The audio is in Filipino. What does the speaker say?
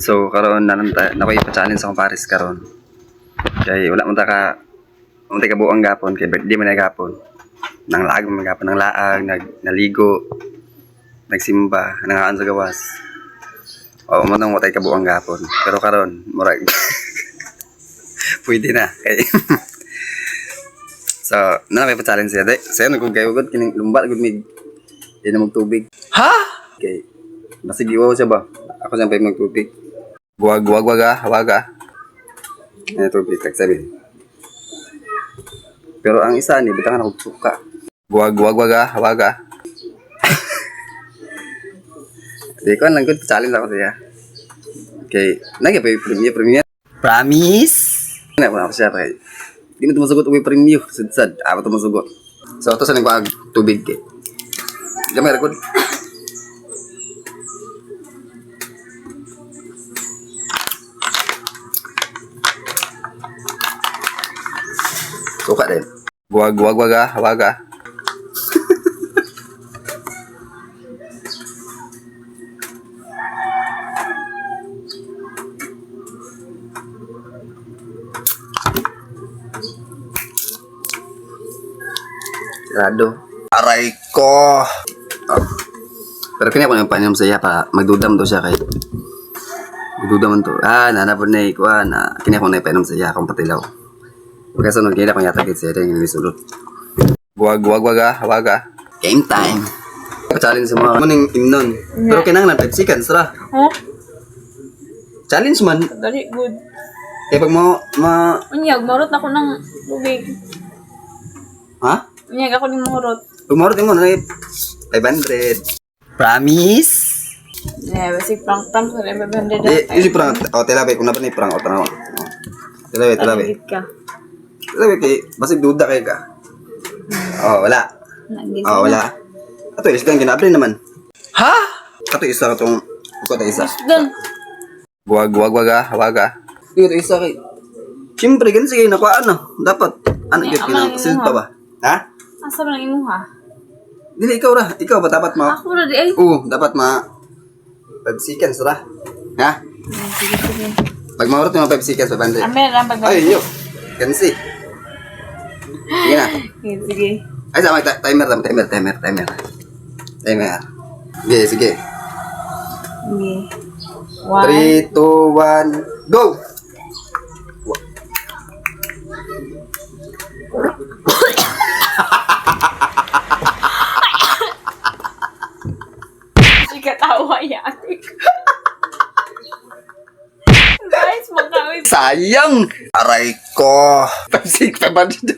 So karon nakoy pa-challenge akong Paris karon. Kay wala man ta ka buang gapon kay birthday man gapon. Nang laag man gapon ng laag, naligo, nagsimba, nangaan sa gawas. O mo nang watay ka buang gapon. Pero karon murag pwede na kay so, may pa-challenge siya. Saya nagkugay-ugod kining lumba gud mig inom og tubig. Ha? Okay. Basig iwaw siya ba? Ako siya pa magtubig. Waga. Ano tubig, sabi. Pero ang isa ni, bitangan ako suka. Waga. Di ko lang good, challenge ako siya. Okay, nagya pa yung premium. Promise? Ano ako siya pa. Di mo ito masugot uwi premium. Sad. Ako ito masugot. So, ito sa nagwag tubig. Diyan may record. Suka din. Waga. Sirado. Aray ko. Oh. Pero kini ako nang paninom saya pa magdudam to siya kay. Magdudam man to. Nanapod na ikuan. Kini ako nang paninom saya akong patilaw. Kasi nung kaya ko yata kita siya yung nisulot. Waga. Game time. Challenge sa mga maning imnon. Pero kinangan na 5 seconds ra. Huh? Challenge man. Dali, good. Kaya pag Unyag, marot na ko ng tubig. Ha? Unyag ako ng marot. Pag mo na 500. Promise? Yeah, basic prank sa 500. Isi prank. Telabay. Kung napan ni prank. Tanaw. Telabay. Talagit ka. Telabay kay, basig duda kay ka. Wala. Wala. Ato, isa kang ginabli naman. Ha? Ato, isa ka itong... Ito isa. Doon. Waga. Ito isa kay... Siyempre, ganun sige, nakuhaan na. Dapat. Ano yun? Kinakasilta ba? Ha? Asa ba ng imuha? Dili, ikaw ra. Ikaw ba dapat ma... Ako na di ay. Oo, dapat ma... 5 seconds ra. Ha? Sige. Pag maurot yung 5 seconds, 500. Amen lang pag... Ay, yun. Ganun si. Sige na. Sige. Ay, sama, timer. Sige. Sige. 3, 2, 1, go! Katawa yan. Guys, magkawin. Sayang! Aray ko! 5 seconds pa ba dito?